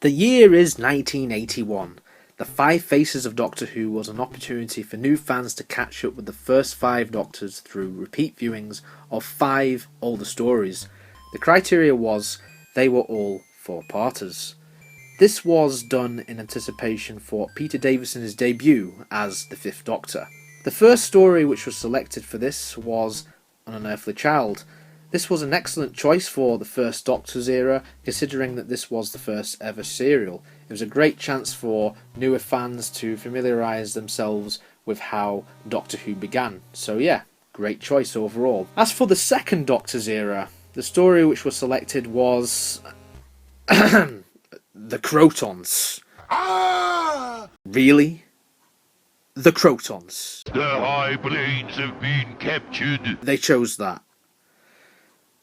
The year is 1981. The Five Faces of Doctor Who was an opportunity for new fans to catch up with the first 5 Doctors through repeat viewings of 5 older stories. The criteria was they were all 4-parters. This was done in anticipation for Peter Davison's debut as the 5th Doctor. The first story which was selected for this was An Unearthly Child. This was an excellent choice for the first Doctor's era, considering that this was the first ever serial. It was a great chance for newer fans to familiarise themselves with how Doctor Who began. So yeah, great choice overall. As for the second Doctor's era, the story which was selected was The Krotons. Really? The Krotons. The High Plains have been captured. They chose that.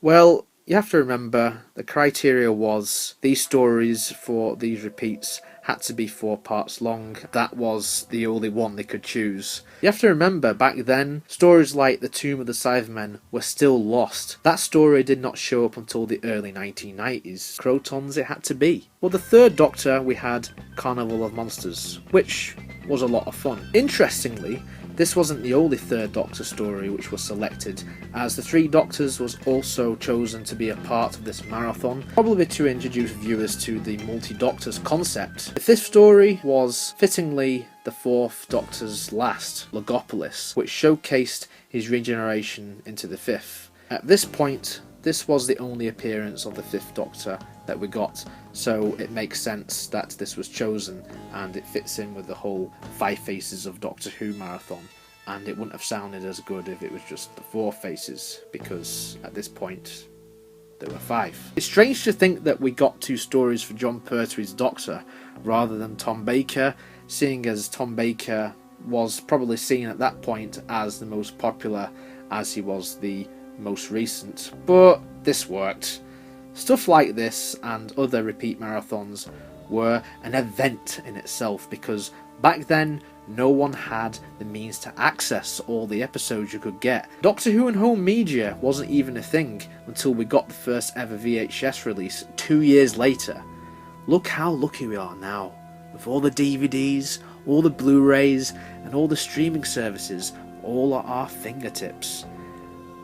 Well, you have to remember, the criteria was these stories for these repeats had to be 4 parts long. That was the only one they could choose. You have to remember, back then, stories like The Tomb of the Cybermen were still lost. That story did not show up until the early 1990s. Krotons it had to be. For the third Doctor, we had Carnival of Monsters, which was a lot of fun. Interestingly, this wasn't the only third Doctor story which was selected, as the 3 Doctors was also chosen to be a part of this marathon, probably to introduce viewers to the multi-Doctors concept. The 5th story was, fittingly, the 4th Doctor's last, Logopolis, which showcased his regeneration into the 5th. At this point, this was the only appearance of the 5th Doctor that we got, so it makes sense that this was chosen, and it fits in with the whole 5 Faces of Doctor Who marathon, and it wouldn't have sounded as good if it was just the 4 Faces, because at this point there were 5. It's strange to think that we got 2 stories for John Pertwee's Doctor rather than Tom Baker, seeing as Tom Baker was probably seen at that point as the most popular, as he was the most recent, but this worked. Stuff like this and other repeat marathons were an event in itself, because back then no one had the means to access all the episodes you could get. Doctor Who and home media wasn't even a thing until we got the first ever VHS release 2 years later. Look how lucky we are now, with all the DVDs, all the Blu-rays and all the streaming services all at our fingertips.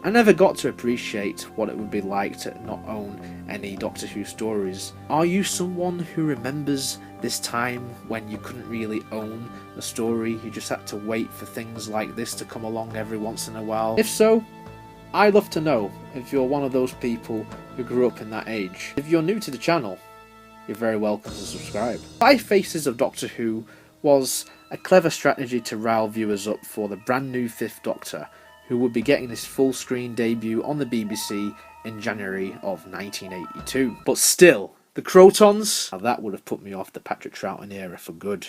I never got to appreciate what it would be like to not own any Doctor Who stories. Are you someone who remembers this time when you couldn't really own a story, you just had to wait for things like this to come along every once in a while? If so, I'd love to know if you're one of those people who grew up in that age. If you're new to the channel, you're very welcome to subscribe. 5 Faces of Doctor Who was a clever strategy to rile viewers up for the brand new 5th Doctor, who would be getting his full screen debut on the BBC in January of 1982. But still, the Krotons, now that would have put me off the Patrick Troughton era for good.